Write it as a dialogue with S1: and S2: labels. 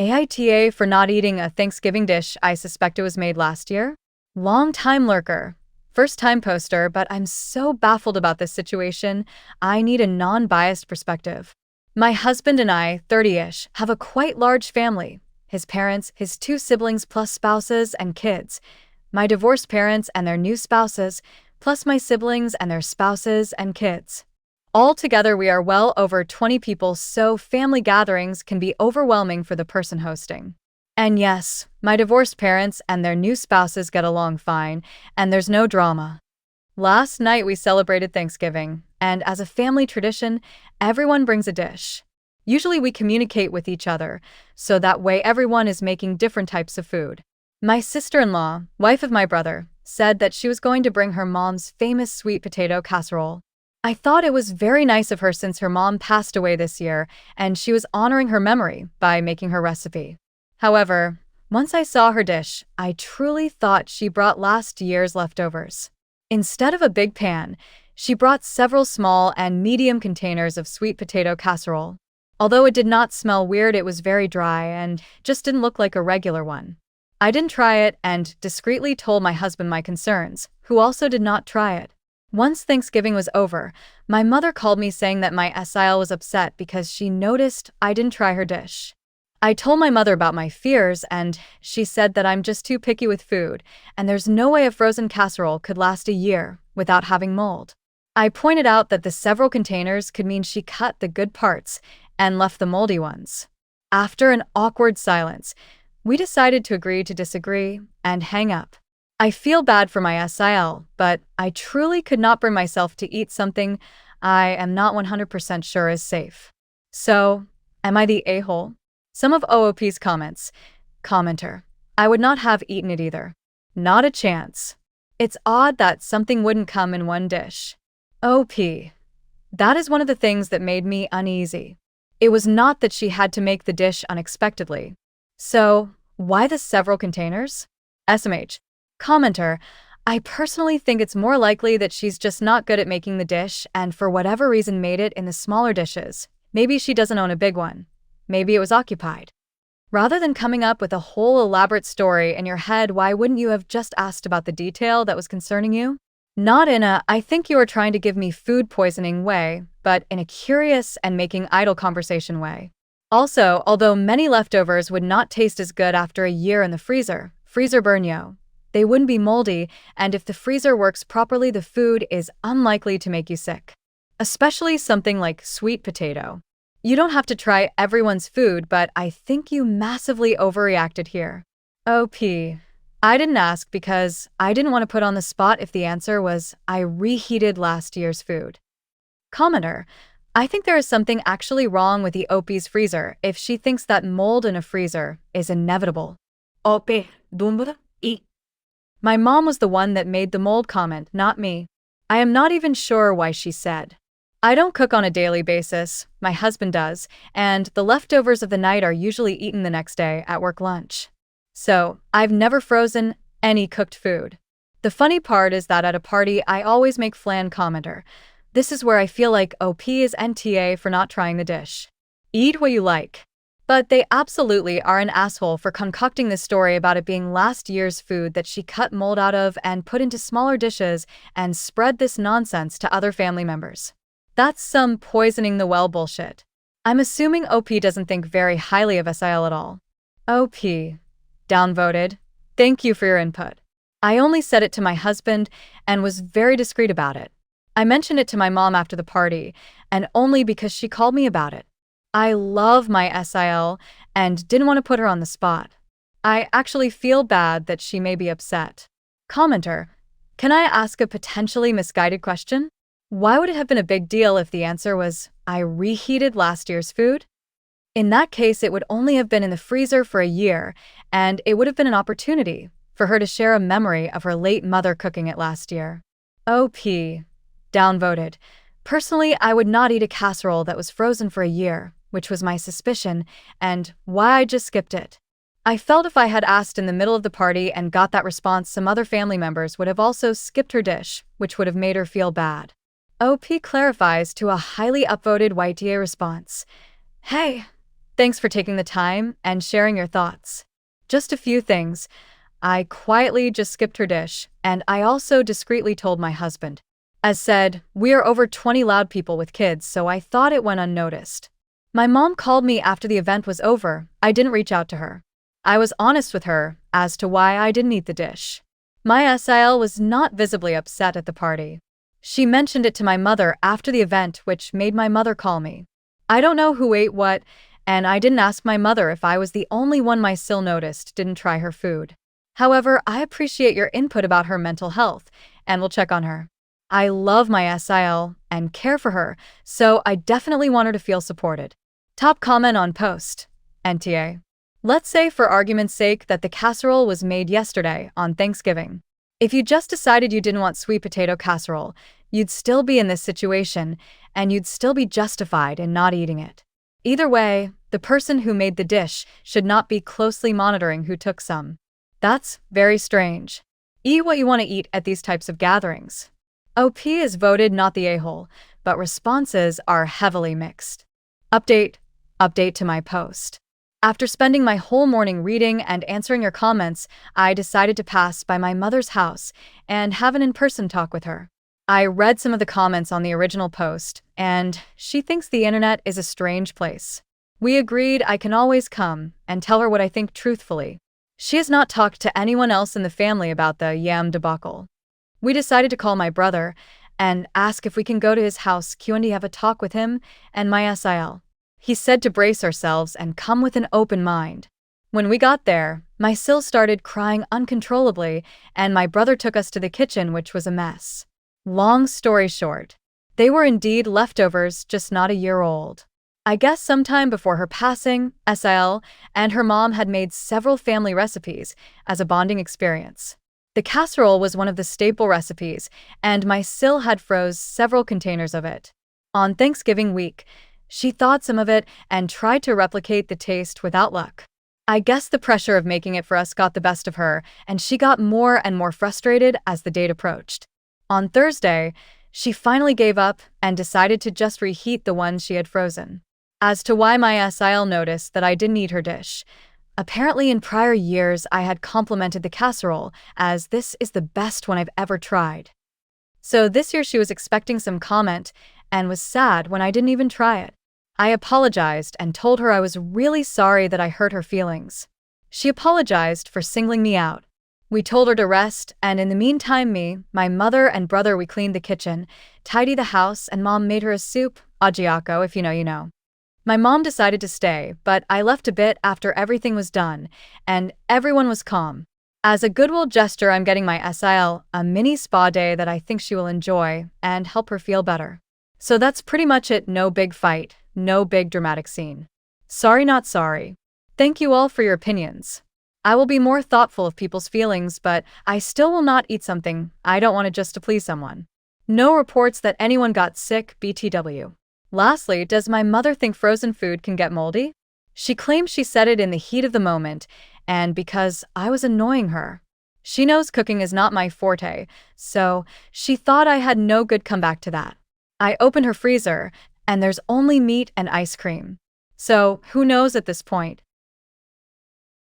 S1: AITA for not eating a Thanksgiving dish I suspect it was made last year? Long time lurker. First time poster, but I'm so baffled about this situation. I need a non-biased perspective. My husband and I, 30-ish, have a quite large family. His parents, his two siblings plus spouses and kids. My divorced parents and their new spouses, plus my siblings and their spouses and kids. Altogether, we are well over 20 people, so family gatherings can be overwhelming for the person hosting. And yes, my divorced parents and their new spouses get along fine, and there's no drama. Last night we celebrated Thanksgiving, and as a family tradition, everyone brings a dish. Usually we communicate with each other, so that way everyone is making different types of food. My sister-in-law, wife of my brother, said that she was going to bring her mom's famous sweet potato casserole. I thought it was very nice of her since her mom passed away this year, and she was honoring her memory by making her recipe. However, once I saw her dish, I truly thought she brought last year's leftovers. Instead of a big pan, she brought several small and medium containers of sweet potato casserole. Although it did not smell weird, it was very dry and just didn't look like a regular one. I didn't try it and discreetly told my husband my concerns, who also did not try it. Once Thanksgiving was over, my mother called me saying that my SIL was upset because she noticed I didn't try her dish. I told my mother about my fears, and she said that I'm just too picky with food, and there's no way a frozen casserole could last a year without having mold. I pointed out that the several containers could mean she cut the good parts and left the moldy ones. After an awkward silence, we decided to agree to disagree and hang up. I feel bad for my SIL, but I truly could not bring myself to eat something I am not 100% sure is safe. So, am I the a-hole? Some of OOP's comments. Commenter: I would not have eaten it either. Not a chance. It's odd that something wouldn't come in one dish. OP: that is one of the things that made me uneasy. It was not that she had to make the dish unexpectedly. So, why the several containers? SMH: Commenter: I personally think it's more likely that she's just not good at making the dish and for whatever reason made it in the smaller dishes. Maybe she doesn't own a big one. Maybe it was occupied. Rather than coming up with a whole elaborate story in your head, why wouldn't you have just asked about the detail that was concerning you? Not in a, I think you are trying to give me food poisoning way, but in a curious and making idle conversation way. Also, although many leftovers would not taste as good after a year in the freezer burn yo. They wouldn't be moldy, and if the freezer works properly, the food is unlikely to make you sick. Especially something like sweet potato. You don't have to try everyone's food, but I think you massively overreacted here. OP: I didn't ask because I didn't want to put on the spot if the answer was I reheated last year's food. Commenter: I think there is something actually wrong with the OP's freezer if she thinks that mold in a freezer is inevitable. OP, dumbre, I. My mom was the one that made the mold comment, not me. I am not even sure why she said. I don't cook on a daily basis, my husband does, and the leftovers of the night are usually eaten the next day at work lunch. So, I've never frozen any cooked food. The funny part is that at a party I always make flan. Commenter: this is where I feel like OP is NTA for not trying the dish. Eat what you like. But they absolutely are an asshole for concocting this story about it being last year's food that she cut mold out of and put into smaller dishes and spread this nonsense to other family members. That's some poisoning the well bullshit. I'm assuming OP doesn't think very highly of SIL at all. OP: downvoted. Thank you for your input. I only said it to my husband and was very discreet about it. I mentioned it to my mom after the party, and only because she called me about it. I love my SIL and didn't want to put her on the spot. I actually feel bad that she may be upset. Commenter: can I ask a potentially misguided question? Why would it have been a big deal if the answer was, I reheated last year's food? In that case, it would only have been in the freezer for a year, and it would have been an opportunity for her to share a memory of her late mother cooking it last year. OP: downvoted. Personally, I would not eat a casserole that was frozen for a year, which was my suspicion, and why I just skipped it. I felt if I had asked in the middle of the party and got that response, some other family members would have also skipped her dish, which would have made her feel bad. OP clarifies to a highly upvoted YTA response: hey, Thanks for taking the time and sharing your thoughts. Just a few things. I quietly just skipped her dish, and I also discreetly told my husband. As said, we are over 20 loud people with kids, so I thought it went unnoticed. My mom called me after the event was over. I didn't reach out to her. I was honest with her as to why I didn't eat the dish. My SIL was not visibly upset at the party. She mentioned it to my mother after the event, which made my mother call me. I don't know who ate what, and I didn't ask my mother if I was the only one my SIL noticed didn't try her food. However, I appreciate your input about her mental health, and will check on her. I love my SIL and care for her, so I definitely want her to feel supported. Top comment on post. NTA. Let's say for argument's sake that the casserole was made yesterday on Thanksgiving. If you just decided you didn't want sweet potato casserole, you'd still be in this situation, and you'd still be justified in not eating it. Either way, the person who made the dish should not be closely monitoring who took some. That's very strange. Eat what you want to eat at these types of gatherings. OP is voted not the a-hole, but responses are heavily mixed. Update to my post. After spending my whole morning reading and answering your comments, I decided to pass by my mother's house and have an in-person talk with her. I read some of the comments on the original post, and she thinks the internet is a strange place. We agreed I can always come and tell her what I think truthfully. She has not talked to anyone else in the family about the yam debacle. We decided to call my brother and ask if we can go to his house and have a talk with him and my SIL. He said to brace ourselves and come with an open mind. When we got there, my SIL started crying uncontrollably, and my brother took us to the kitchen, which was a mess. Long story short, they were indeed leftovers, just not a year old. I guess sometime before her passing, SIL and her mom had made several family recipes as a bonding experience. The casserole was one of the staple recipes, and my SIL had froze several containers of it. On Thanksgiving week, she thawed some of it and tried to replicate the taste without luck. I guess the pressure of making it for us got the best of her, and she got more and more frustrated as the date approached. On Thursday, she finally gave up and decided to just reheat the one she had frozen. As to why my SIL noticed that I didn't eat her dish, apparently in prior years I had complimented the casserole as this is the best one I've ever tried. So this year she was expecting some comment and was sad when I didn't even try it. I apologized and told her I was really sorry that I hurt her feelings. She apologized for singling me out. We told her to rest, and in the meantime me, my mother and brother, we cleaned the kitchen, tidied the house, and Mom made her a soup, ajiako if you know you know. My mom decided to stay, but I left a bit after everything was done, and everyone was calm. As a goodwill gesture, I'm getting my SIL a mini spa day that I think she will enjoy and help her feel better. So that's pretty much it. No big fight, no big dramatic scene. Sorry not sorry. Thank you all for your opinions. I will be more thoughtful of people's feelings, but I still will not eat something I don't want to just to please someone. No reports that anyone got sick, BTW. Lastly, does my mother think frozen food can get moldy? She claims she said it in the heat of the moment, and because I was annoying her. She knows cooking is not my forte, so she thought I had no good comeback to that. I opened her freezer, and there's only meat and ice cream. So, who knows at this point?